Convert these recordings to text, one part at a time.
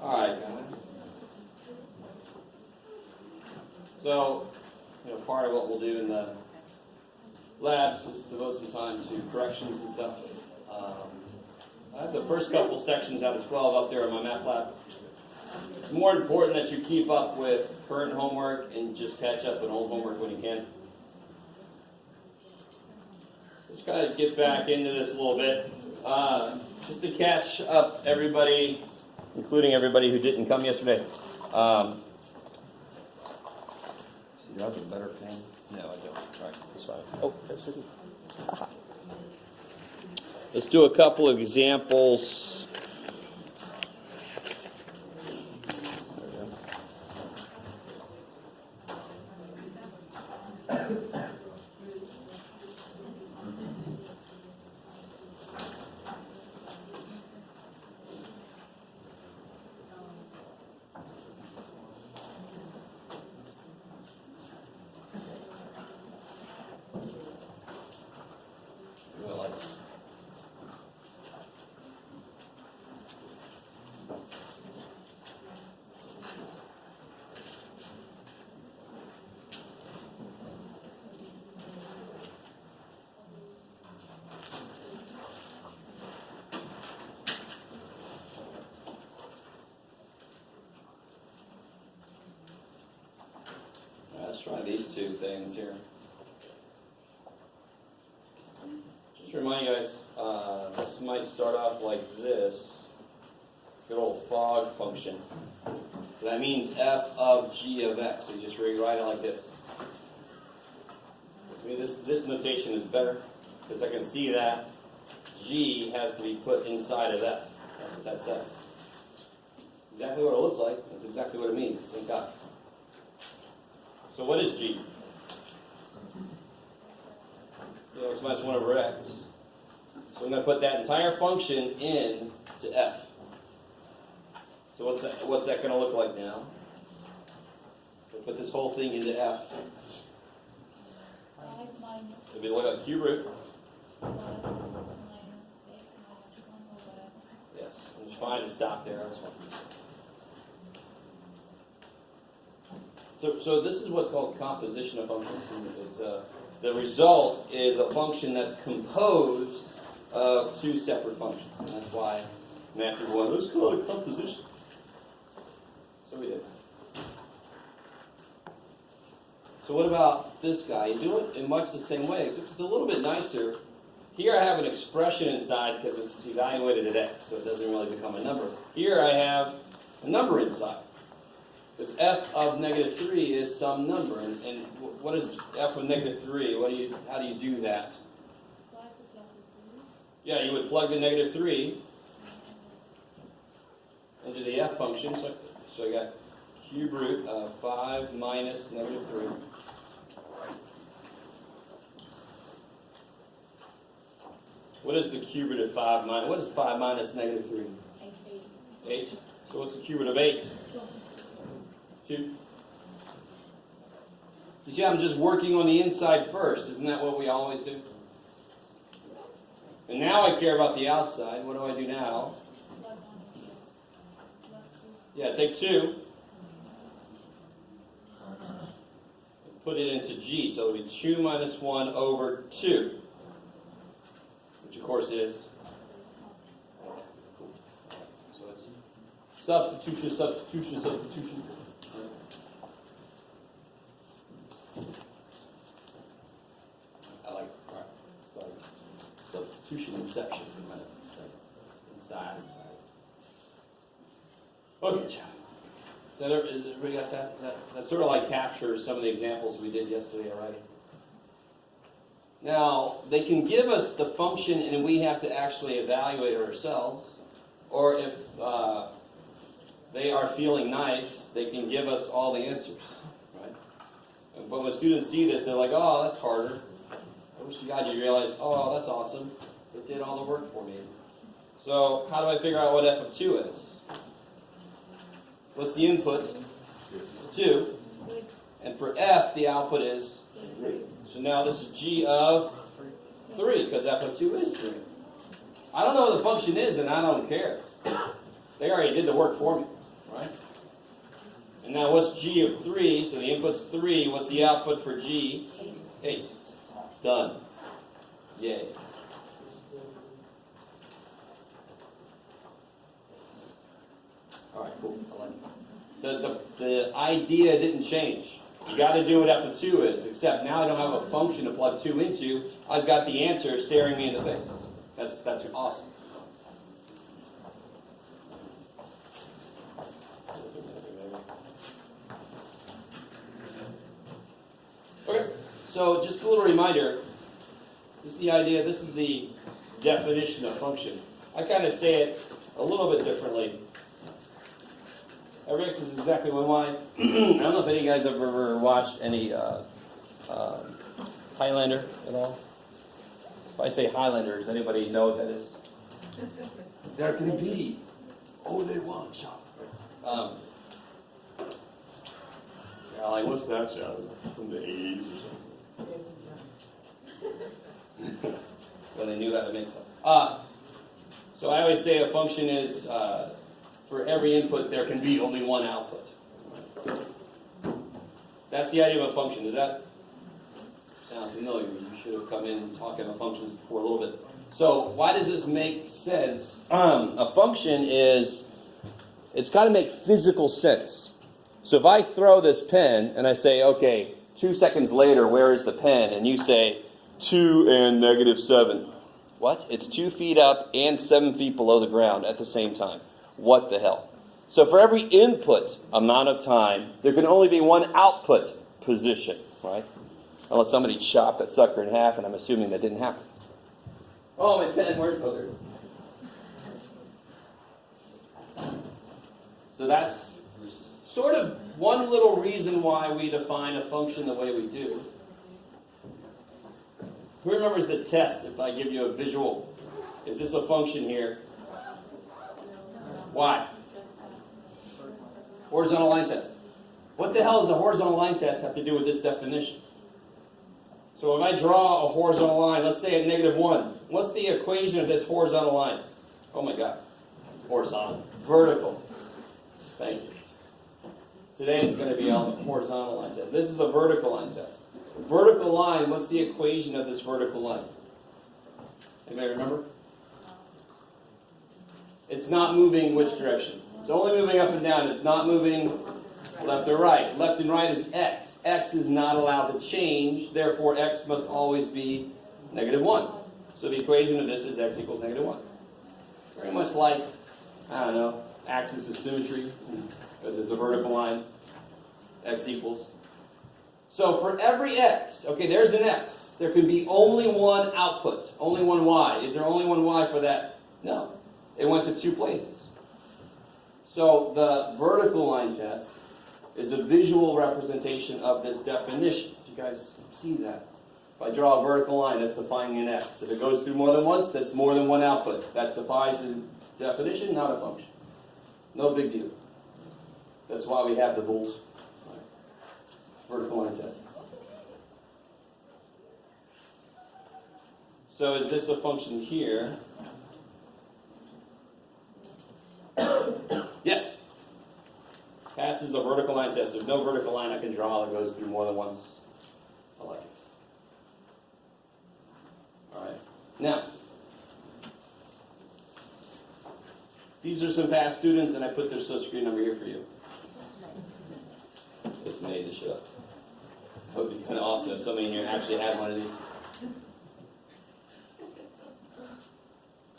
All right, guys. So, part of what we'll do in the labs is devote some time to corrections and stuff. I have the first couple sections out of 12 up there in my math lab. It's more important that you keep up with current homework and just catch up on old homework when you can. Let's kind of get back into this a little bit. Just to catch up everybody, including everybody who didn't come yesterday. See, do I have a better pen? No, I don't. All right, that's fine. Oh, yes, I do. Let's do a couple of examples. Let's try these two things here. Just to remind you guys, this might start off like this. Good old fog function. That means f of g of x. So you just rewrite it like this. To me, this notation is better because I can see that g has to be put inside of f. That's what that says. Exactly what it looks like. That's exactly what it means. Thank God. So what is g? X minus 1 over x. So I'm going to put that entire function in to f. So what's that going to look like now? We'll put this whole thing into f. 5 minus It'll be look like cube root. 5 minus x minus 1 over x. Yes. It's fine to stop there. That's fine. So this is what's called composition of functions. And it's the result is a function that's composed of two separate functions, and that's why math people went, let's call it composition. So we did. So what about this guy? You do it in much the same way, except it's a little bit nicer. Here I have an expression inside because it's evaluated at x, so it doesn't really become a number. Here I have a number inside. Because f of negative 3 is some number. And what is f of negative 3? How do you do that? Yeah, you would plug the negative 3 into the f function. So I got cube root of 5 minus negative 3. What is the cube root of 5 minus? What is 5 minus negative 3? 8. So what's the cube root of 8? 2. You see, I'm just working on the inside first. Isn't that what we always do? And now I care about the outside. What do I do now? Yeah, take 2. Put it into g. So it'll be 2 minus 1 over 2. Which, of course, is... So it's substitution, substitution, substitution. I like it. All right. So substitution inception is a minute. Inside. Okay, Jeff. So is everybody got that? That sort of like captures some of the examples we did yesterday already. Now, they can give us the function and we have to actually evaluate it ourselves. Or if they are feeling nice, they can give us all the answers. Right? But when students see this, they're like, oh, that's harder. I wish to God you realized, oh, that's awesome. It did all the work for me. So how do I figure out what f of 2 is? What's the input? 2. And for f, the output is 3. So now this is g of 3, because f of 2 is 3. I don't know what the function is, and I don't care. They already did the work for me, right? And now what's g of 3? So the input's 3. What's the output for g? 8. Done. Yay. All right, cool. I like it. The idea didn't change. You got to do what f of 2 is, except now I don't have a function to plug 2 into. I've got the answer staring me in the face. That's awesome. Okay, so just a little reminder. This is the idea. This is the definition of function. I kind of say it a little bit differently. Every x is exactly one y. I don't know if any of you guys have ever watched any Highlander at all. If I say Highlander, does anybody know what that is? There can be only one shot. Yeah, like what's that show? From the 80s or something. When they knew how to make stuff. So I always say a function is for every input there can be only one output. That's the idea of a function. Does that sound familiar? You should have come in talking about functions before a little bit. So why does this make sense? A function is, it's got to make physical sense. So if I throw this pen and I say, okay, 2 seconds later, where is the pen? And you say, 2 and -7. What? It's 2 feet up and 7 feet below the ground at the same time. What the hell? So for every input amount of time, there can only be one output position, right? Unless somebody chopped that sucker in half, and I'm assuming that didn't happen. Oh, my pen, where's... Oh, there. So that's sort of one little reason why we define a function the way we do. Who remembers the test if I give you a visual? Is this a function here? Why? Horizontal line test. What the hell does a horizontal line test have to do with this definition? So if I draw a horizontal line, let's say at -1, what's the equation of this horizontal line? Oh my God. Horizontal. Vertical. Thank you. Today it's going to be on the horizontal line test. This is the vertical line test. Vertical line, what's the equation of this vertical line? Anybody remember? It's not moving which direction? It's only moving up and down. It's not moving left or right. Left and right is x. X is not allowed to change. Therefore, x must always be -1. So the equation of this is x equals -1. Very much like, I don't know, axis of symmetry, because it's a vertical line. X equals. So for every x, okay, there's an x. There can be only one output, only one y. Is there only one y for that? No. It went to 2 places. So the vertical line test is a visual representation of this definition. You guys see that? If I draw a vertical line, that's defining an x. If it goes through more than once, that's more than one output. That defies the definition, not a function. No big deal. That's why we have the volt vertical line test. So is this a function here? Yes. Passes the vertical line test. There's no vertical line I can draw that goes through more than once. I like it. All right. Now, these are some past students, and I put their social security number here for you. Just made this up. It would be kind of awesome if somebody in here actually had one of these.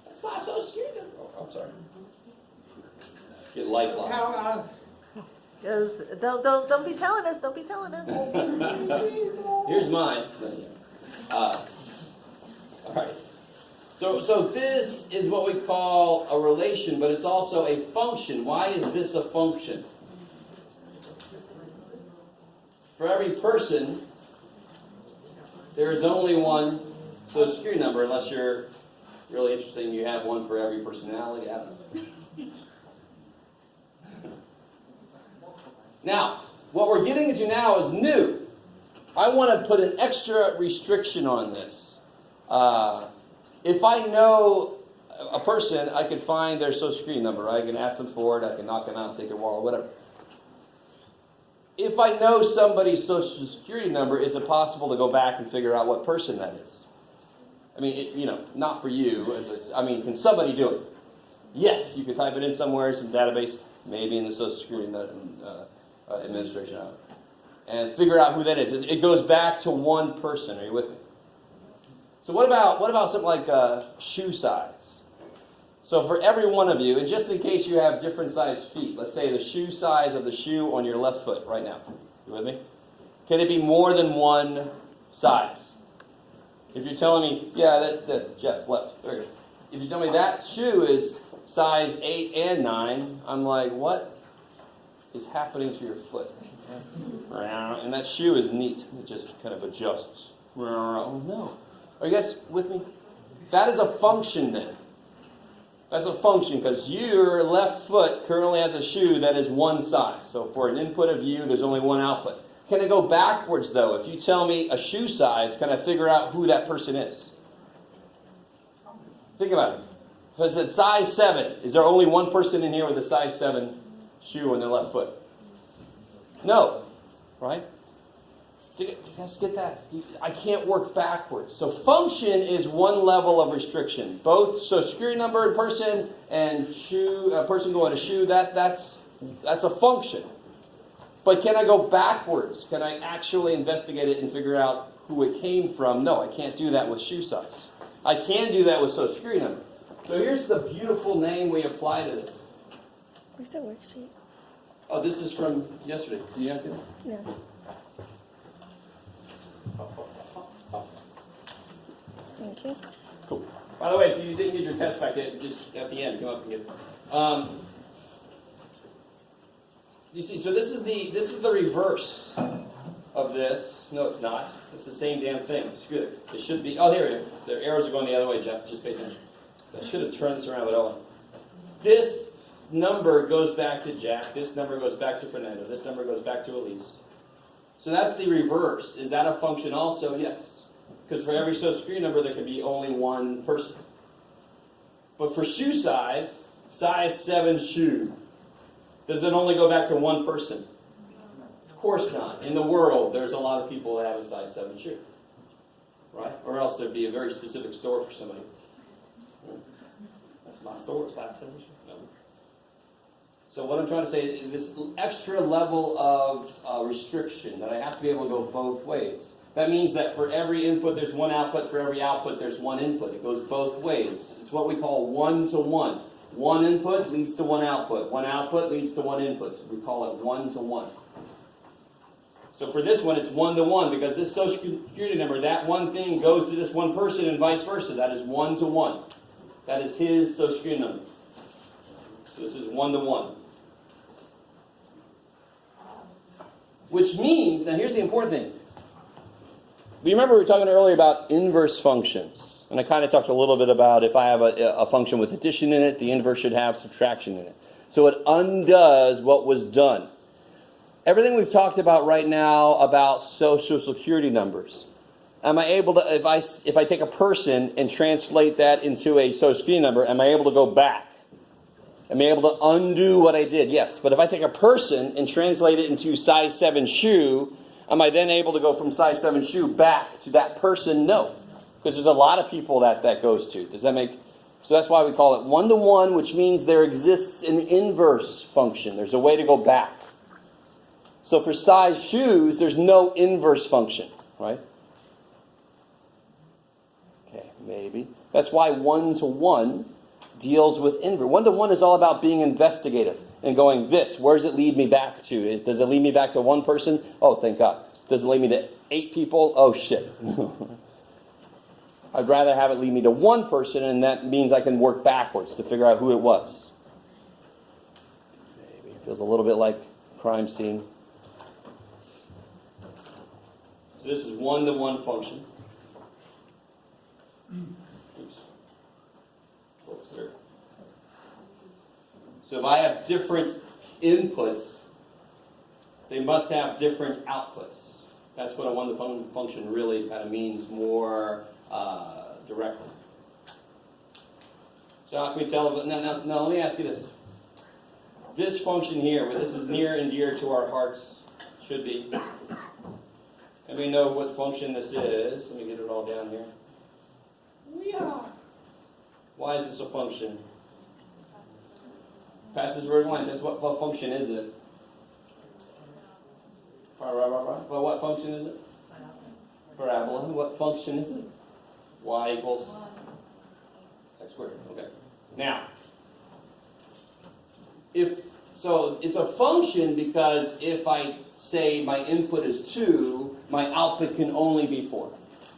That's my social security number. Oh, I'm sorry. Get lifeline. Don't be telling us. Don't be telling us. Here's mine. All right. So this is what we call a relation, but it's also a function. Why is this a function? For every person, there is only one social security number, unless you're really interested and you have one for every personality. I don't know. Now, what we're getting into now is new. I want to put an extra restriction on this. If I know a person, I could find their social security number. I can ask them for it. I can knock them out and take their wallet, whatever. If I know somebody's social security number, is it possible to go back and figure out what person that is? I mean, not for you. Can somebody do it? Yes, you can type it in somewhere in some database, maybe in the Social Security Administration, and figure out who that is. It goes back to one person. Are you with me? So what about something like shoe size? So for every one of you, and just in case you have different sized feet, let's say the shoe size of the shoe on your left foot right now. You with me? Can it be more than one size? If you're telling me, yeah, that Jeff left. There you go. If you tell me that shoe is size 8 and 9, I'm like, what is happening to your foot? And that shoe is neat. It just kind of adjusts. Oh no. Are you guys with me? That is a function then. That's a function because your left foot currently has a shoe that is one size. So for an input of you, there's only one output. Can I go backwards though? If you tell me a shoe size, can I figure out who that person is? Think about it. If it said size 7, is there only one person in here with a size 7 shoe on their left foot? No. Right? Do you guys get that? I can't work backwards. So function is one level of restriction. Both social security number in person and shoe, a person going to shoe, that's a function. But can I go backwards? Can I actually investigate it and figure out who it came from? No, I can't do that with shoe size. I can do that with social security number. So here's the beautiful name we apply to this. Where's the worksheet? Oh, this is from yesterday. Do you have to? No. Thank you. Cool. By the way, if you didn't get your test back yet, just at the end, come up and get it. You see, so this is the reverse of this. No, it's not. It's the same damn thing. Screw it. It should be. Oh, here it is. The arrows are going the other way, Jeff. Just pay attention. I should have turned this around, but oh. This number goes back to Jack. This number goes back to Fernando. This number goes back to Elise. So that's the reverse. Is that a function also? Yes. Because for every social security number, there can be only one person. But for shoe size 7 shoe, does it only go back to one person? Of course not. In the world, there's a lot of people that have a size 7 shoe. Right? Or else there'd be a very specific store for somebody. That's my store, size 7 shoe. No. So what I'm trying to say is this extra level of restriction that I have to be able to go both ways. That means that for every input, there's one output. For every output, there's one input. It goes both ways. It's what we call one-to-one. One input leads to one output. One output leads to one input. We call it one-to-one. So for this one, it's one-to-one because this social security number, that one thing goes to this one person and vice versa. That is one-to-one. That is his social security number. So this is one-to-one. Which means, now here's the important thing. Remember we were talking earlier about inverse functions. And I kind of talked a little bit about if I have a function with addition in it, the inverse should have subtraction in it. So it undoes what was done. Everything we've talked about right now about social security numbers. Am I able to, if I take a person and translate that into a social security number, am I able to go back? Am I able to undo what I did? Yes. But if I take a person and translate it into size 7 shoe, am I then able to go from size 7 shoe back to that person? No. Because there's a lot of people that goes to. Does that make... So that's why we call it one-to-one, which means there exists an inverse function. There's a way to go back. So for size shoes, there's no inverse function, right? Okay, maybe. That's why one-to-one deals with inverse. One-to-one is all about being investigative and going, where does it lead me back to? Does it lead me back to one person? Oh, thank God. Does it lead me to 8 people? Oh, shit. I'd rather have it lead me to one person, and that means I can work backwards to figure out who it was. Maybe it feels a little bit like crime scene. So this is one-to-one function. Oops. Focus there. So if I have different inputs, they must have different outputs. That's what a one function really kind of means more directly. So how can we tell? Now, let me ask you this. This function here, where this is near and dear to our hearts, should be. And we know what function this is. Let me get it all down here. Why is this a function? Passes word line. Test what function is it? Well, what function is it? Parabola. What function is it? Y equals x squared. Okay. Now, so it's a function because if I say my input is 2, my output can only be 4.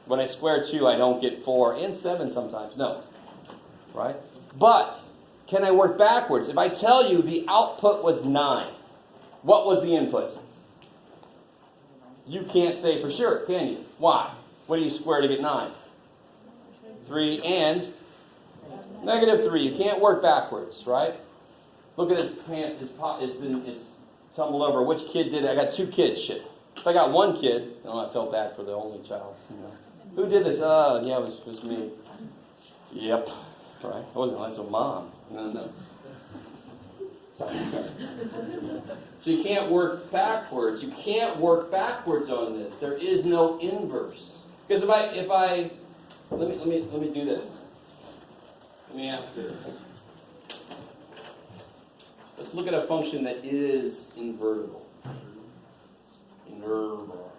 When I square 2, I don't get 4 and 7 sometimes. No. Right? But can I work backwards? If I tell you the output was 9, what was the input? You can't say for sure, can you? Why? What do you square to get 9? 3 and -3. You can't work backwards, right? Look at his pant. It's tumbled over. Which kid did it? I got 2 kids. Shit. If I got 1 kid, I felt bad for the only child. Who did this? Yeah, it was me. Yep. Right. I wasn't like some mom. No. Sorry. So you can't work backwards. You can't work backwards on this. There is no inverse. Because if I let me do this. Let me ask you this. Let's look at a function that is invertible. Invertible.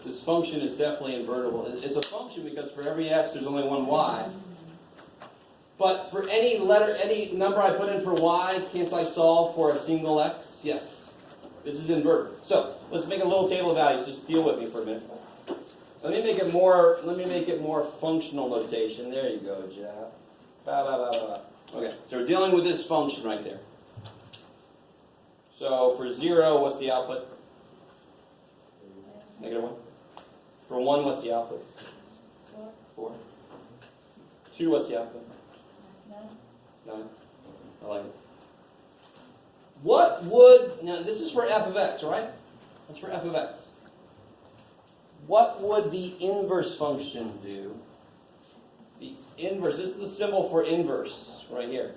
This function is definitely invertible. It's a function because for every x there's only one y. But for any number I put in for y, can't I solve for a single x? Yes. This is invertible. So let's make a little table of values. Just deal with me for a minute. Let me make it more functional notation. There you go, Jeff. Okay, so we're dealing with this function right there. So for 0, what's the output? -1. For 1, what's the output? 4. 2, what's the output? 9. I like it. Now this is for f of x, right? That's for f of x. What would the inverse function do? The inverse, this is the symbol for inverse, right here.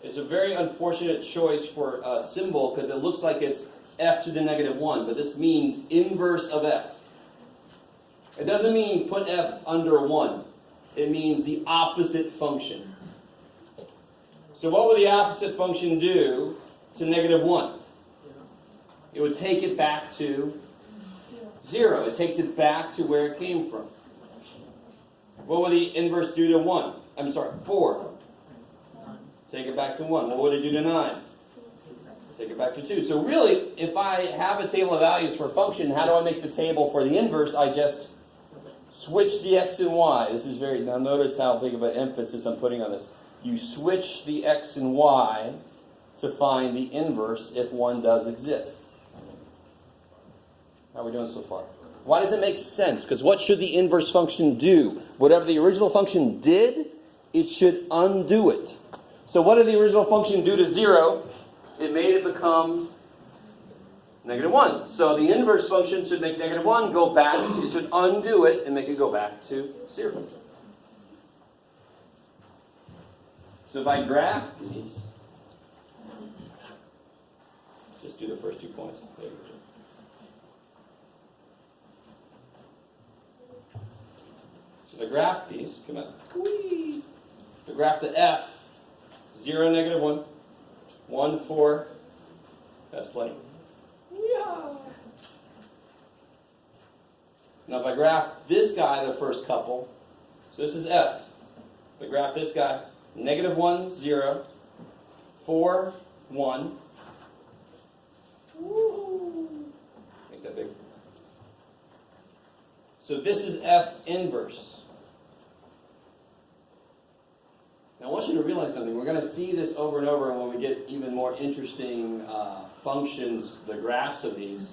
It's a very unfortunate choice for a symbol because it looks like it's f to the -1, but this means inverse of f. It doesn't mean put f under 1. It means the opposite function. So what would the opposite function do to -1? It would take it back to 0. It takes it back to where it came from. What would the inverse do to 1? I'm sorry, 4. Take it back to 1. What would it do to 9? Take it back to 2. So really, if I have a table of values for a function, how do I make the table for the inverse? I just switch the x and y. This is now notice how big of an emphasis I'm putting on this. You switch the x and y to find the inverse if one does exist. How are we doing so far? Why does it make sense? Because what should the inverse function do? Whatever the original function did, it should undo it. So what did the original function do to 0? It made it become -1. So the inverse function should make -1 go back. It should undo it and make it go back to 0. So if I graph these, just do the first 2 points. So the graph piece, come on. The graph to f, 0, -1, 1, 4. That's plenty. Now if I graph this guy, the first couple, so this is f. If I graph this guy, -1, 0, 4, 1. Make that big. So this is f inverse. Now I want you to realize something. We're going to see this over and over when we get even more interesting functions, the graphs of these.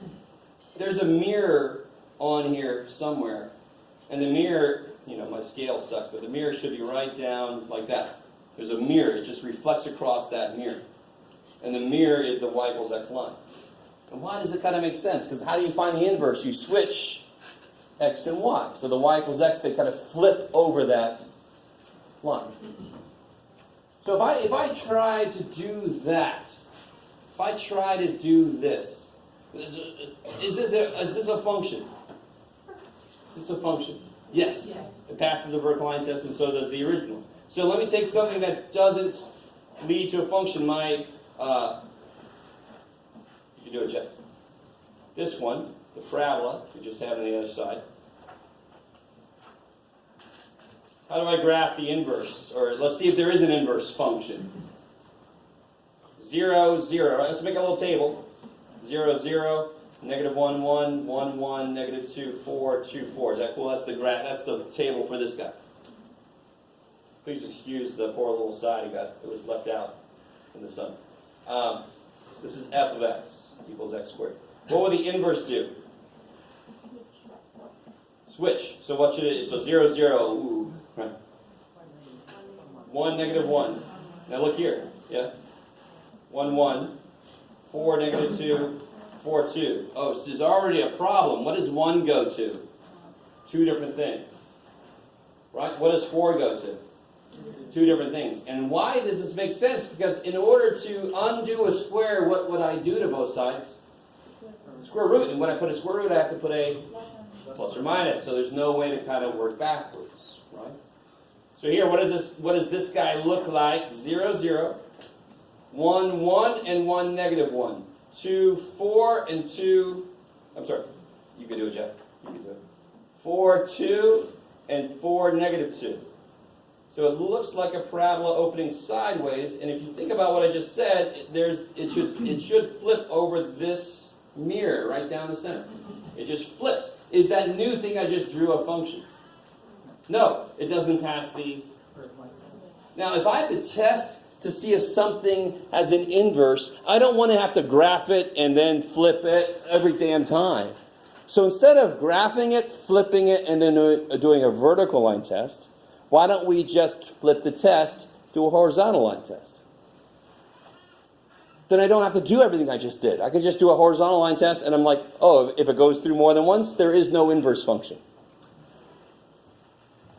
There's a mirror on here somewhere, and the mirror my scale sucks, but the mirror should be right down like that. There's a mirror. It just reflects across that mirror. And the mirror is the y equals x line. And why does it kind of make sense? Because how do you find the inverse? You switch x and y. So the y equals x, they kind of flip over that line. So if I try to do that, if I try to do this, is this a function? Is this a function? Yes. It passes the vertical line test, and so does the original. So let me take something that doesn't lead to a function. You can do it, Jeff. This one, the parabola, we just have on the other side. How do I graph the inverse? Or let's see if there is an inverse function. 0, 0. Let's make a little table. 0, 0, negative 1, 1, 1, 1, negative 2, 4, 2, 4. Is that cool? That's the graph. That's the table for this guy. Please excuse the poor little side it was left out in the sun. This is f of x equals x squared. What will the inverse do? Switch. So what should it? So 0, 0. Ooh, right. 1, negative 1. Now look here. Yeah. 1, 1. 4, negative 2. 4, 2. Oh, so there's already a problem. What does 1 go to? Two different things. Right? What does 4 go to? Two different things. And why does this make sense? Because in order to undo a square, what would I do to both sides? Square root. And when I put a square root, I have to put a plus or minus. So there's no way to kind of work backwards. Right? So here, what does this guy look like? 0, 0. 1, 1, and 1, negative 1. 2, 4, and 2. I'm sorry. You can do it, Jeff. You can do it. 4, 2, and 4, negative 2. So it looks like a parabola opening sideways, and if you think about what I just said, it should flip over this mirror right down the center. It just flips. Is that new thing I just drew a function? No, it doesn't pass the... Now, if I have to test to see if something has an inverse, I don't want to have to graph it and then flip it every damn time. So instead of graphing it, flipping it, and then doing a vertical line test, why don't we just flip the test to a horizontal line test? Then I don't have to do everything I just did. I can just do a horizontal line test, and I'm like, oh, if it goes through more than once, there is no inverse function.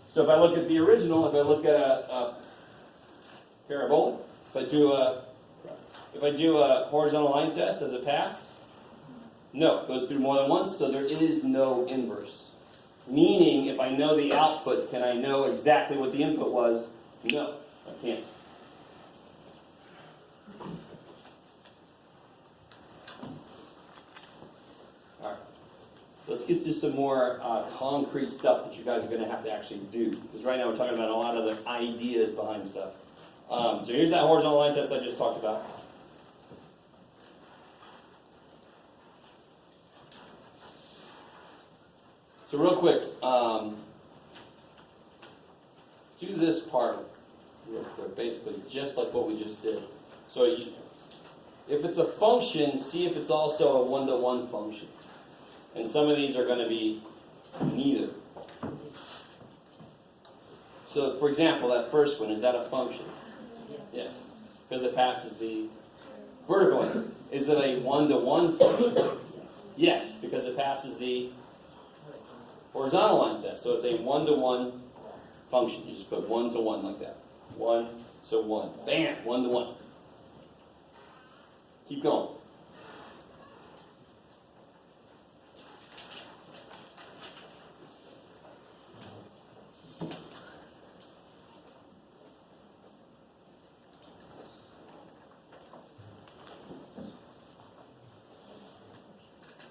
So if I look at the original, if I look at a parabola, if I do a horizontal line test, does it pass? No, it goes through more than once, so there is no inverse. Meaning, if I know the output, can I know exactly what the input was? No, I can't. All right. Let's get to some more concrete stuff that you guys are going to have to actually do. Because right now we're talking about a lot of the ideas behind stuff. So here's that horizontal line test I just talked about. So real quick, do this part real quick, basically, just like what we just did. So if it's a function, see if it's also a one-to-one function. And some of these are going to be neither. So for example, that first one, is that a function? Yes, because it passes the vertical line. Is it a one-to-one function? Yes, because it passes the horizontal line test. So it's a one-to-one function. You just put 1 to 1 like that. 1 to 1. Bam! 1 to 1. Keep going.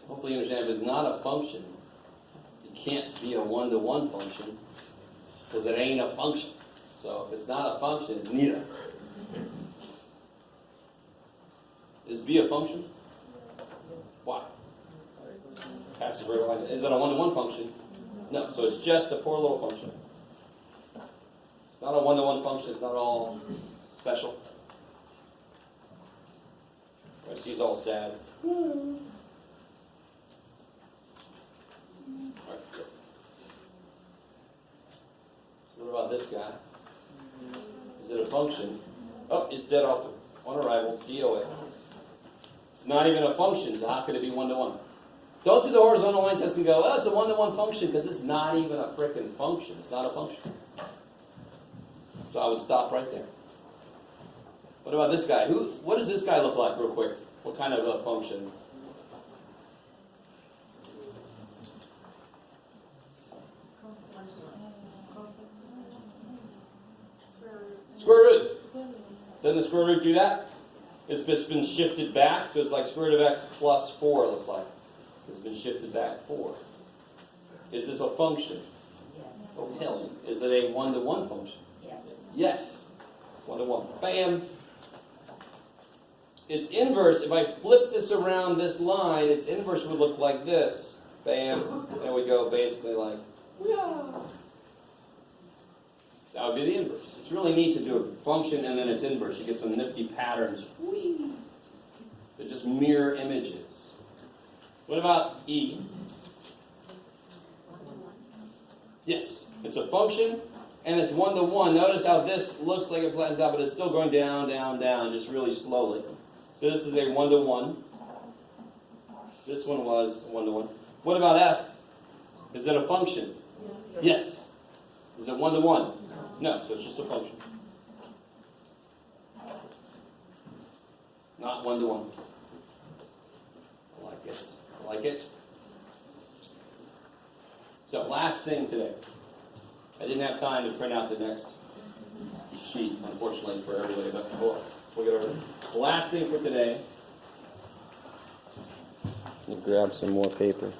Hopefully you understand, if it's not a function, it can't be a one-to-one function, because it ain't a function. So if it's not a function, it's neither. Is B a function? Why? Passive vertical line. Is that a one-to-one function? No. So it's just a poor little function. It's not a one-to-one function. It's not all special. I see he's all sad. about this guy? Is it a function? Oh, it's dead off on arrival, DOA. It's not even a function, so how could it be one-to-one? Don't do the horizontal line test and go, oh, it's a one-to-one function, because it's not even a frickin' function. It's not a function. So I would stop right there. What about this guy? What does this guy look like, real quick? What kind of a function? Square root. Doesn't the square root do that? It's just been shifted back, so it's like square root of x plus 4, it looks like. It's been shifted back 4. Is this a function? Yes. Oh, hell. Is it a one-to-one function? Yes. Yes. One-to-one. Bam. Its inverse, if I flip this around this line, its inverse would look like this. Bam. There we go, basically like, yeah. That would be the inverse. It's really neat to do a function and then its inverse. You get some nifty patterns. Whee! They're just mirror images. What about E? Yes, it's a function and it's one-to-one. Notice how this looks like it flattens out, but it's still going down, down, down, just really slowly. So this is a one-to-one. This one was one-to-one. What about F? Is it a function? Yes. Is it one-to-one? No, so it's just a function. Not one-to-one. I like it. I like it. So, last thing today. I didn't have time to print out the next sheet, unfortunately, for everybody, but we'll get over it. The last thing for today. Let me grab some more paper.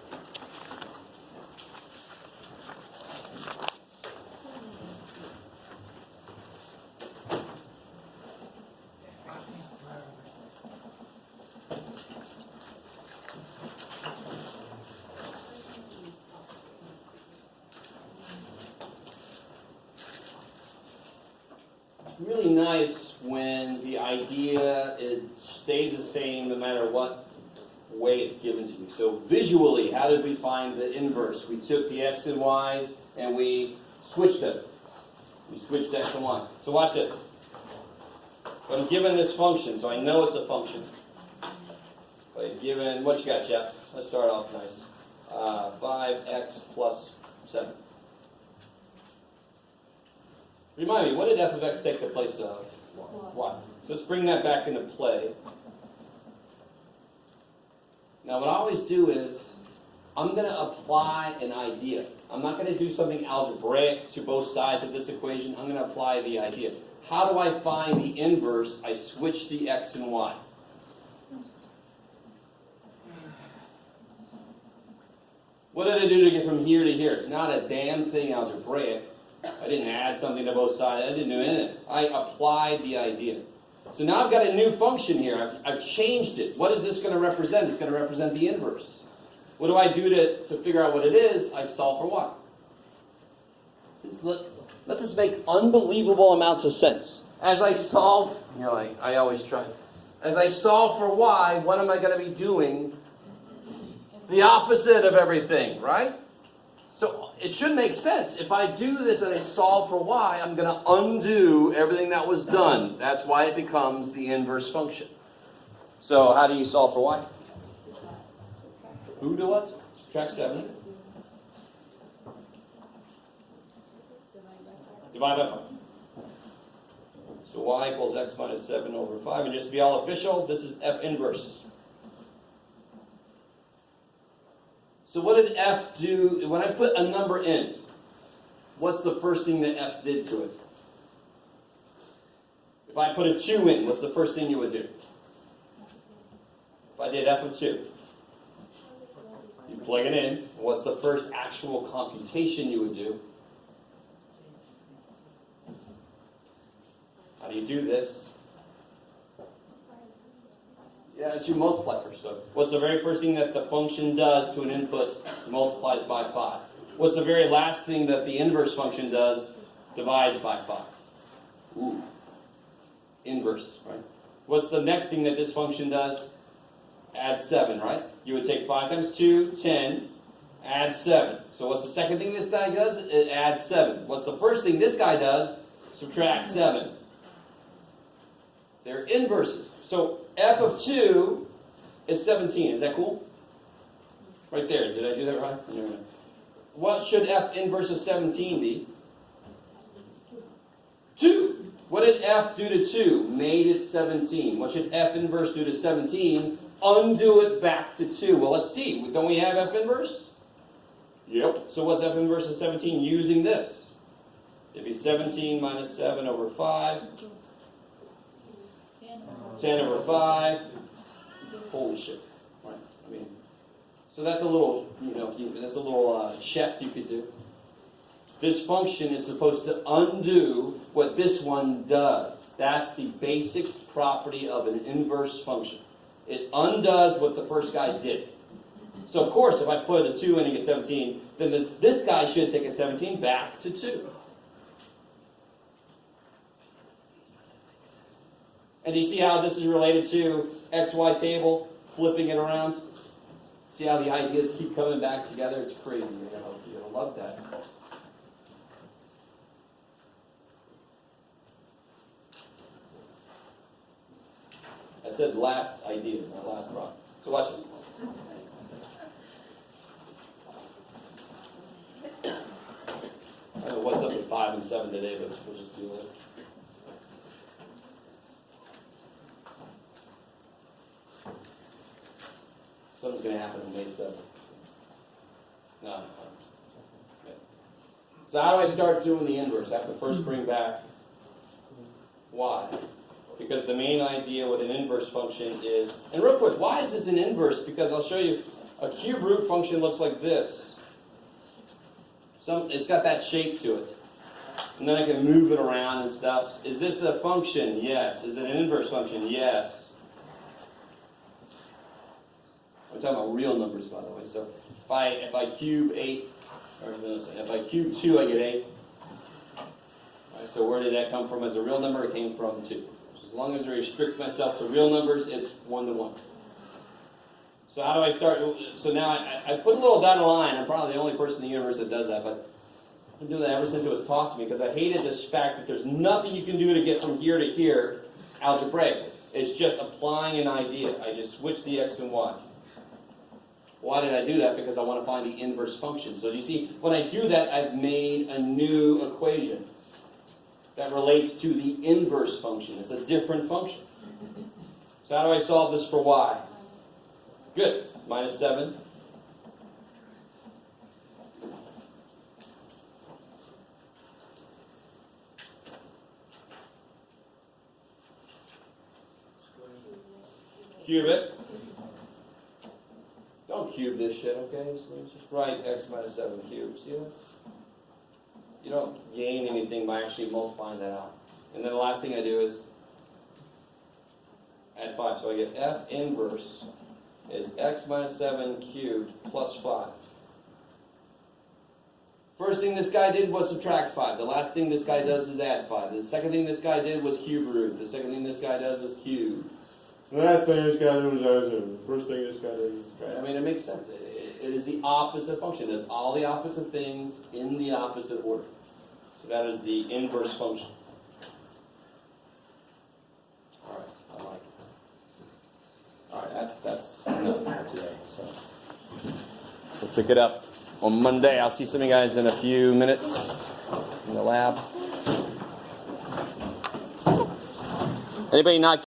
Really nice when the idea it stays the same no matter what way it's given to you. So visually, how did we find the inverse? We took the x and y's and we switched them. We switched x and y. So watch this. I'm given this function, so I know it's a function. But given, what you got, Jeff? Let's start off nice. 5x plus 7. Remind me, what did f of x take the place of? Y. So let's bring that back into play. Now what I always do is, I'm going to apply an idea. I'm not going to do something algebraic to both sides of this equation. I'm going to apply the idea. How do I find the inverse? I switch the x and y. What did I do to get from here to here? Not a damn thing algebraic. I didn't add something to both sides. I didn't do anything. I applied the idea. So now I've got a new function here. I've changed it. What is this going to represent? It's going to represent the inverse. What do I do to figure out what it is? I solve for y. Let this make unbelievable amounts of sense. As I solve, I always try. As I solve for y, what am I going to be doing? The opposite of everything, right? So it should make sense. If I do this and I solve for y, I'm going to undo everything that was done. That's why it becomes the inverse function. So how do you solve for y? Who do what? Subtract 7. Divide by 5. So y equals x minus 7 over 5. And just to be all official, this is f inverse. So what did f do? When I put a number in, what's the first thing that f did to it? If I put a 2 in, what's the first thing you would do? If I did f of 2, you plug it in. What's the first actual computation you would do? How do you do this? Yeah, it's you multiply first. So what's the very first thing that the function does to an input? It multiplies by 5. What's the very last thing that the inverse function does? Divides by 5. Ooh. Inverse, right? What's the next thing that this function does? Add 7, right? You would take 5 times 2, 10. Add 7. So what's the second thing this guy does? It adds 7. What's the first thing this guy does? Subtract 7. They're inverses. So f of 2 is 17. Is that cool? Right there. Did I do that right? No. What should f inverse of 17 be? 2. What did f do to 2? Made it 17. What should f inverse do to 17? Undo it back to 2. Well, let's see. Don't we have f inverse? Yep. So what's f inverse of 17 using this? It'd be 17 minus 7 over 5. 10 over 5. Holy shit. Right. I mean, so that's a little, that's a little check you could do. This function is supposed to undo what this one does. That's the basic property of an inverse function. It undoes what the first guy did. So of course, if I put a 2 in and get 17, then this guy should take a 17 back to 2. And do you see how this is related to XY table, flipping it around? See how the ideas keep coming back together? It's crazy. You're going to love that. I said last idea, not last problem. So watch this. I don't know what's up with 5 and 7 today, but we'll just deal with it. Something's going to happen on May 7th. No. Okay. So how do I start doing the inverse? I have to first bring back y. Because the main idea with an inverse function is, and real quick, why is this an inverse? Because I'll show you, a cube root function looks like this. It's got that shape to it. And then I can move it around and stuff. Is this a function? Yes. Is it an inverse function? Yes. I'm talking about real numbers, by the way. So if I cube 8, or if I cube 2, I get 8. All right, so where did that come from as a real number? It came from 2. As long as I restrict myself to real numbers, it's 1 to 1. So how do I start? So now I put a little dotted line. I'm probably the only person in the universe that does that, but I've been doing that ever since it was taught to me because I hated this fact that there's nothing you can do to get from here to here algebraically. It's just applying an idea. I just switch the x and y. Why did I do that? Because I want to find the inverse function. So you see, when I do that, I've made a new equation that relates to the inverse function. It's a different function. So how do I solve this for y? Good. Minus 7. Cube it. Don't cube this shit, okay? So just write x minus 7 cubed. See that? You don't gain anything by actually multiplying that out. And then the last thing I do is add 5. So I get f inverse is x minus 7 cubed plus 5. First thing this guy did was subtract 5. The last thing this guy does is add 5. The second thing this guy did was cube root. The second thing this guy does is cube. The last thing this guy does is the first thing this guy does is subtract. I mean, it makes sense. It is the opposite function. It does all the opposite things in the opposite order. So that is the inverse function. All right, I like it. All right, that's enough for today. So we'll pick it up on Monday. I'll see some of you guys in a few minutes in the lab. Anybody not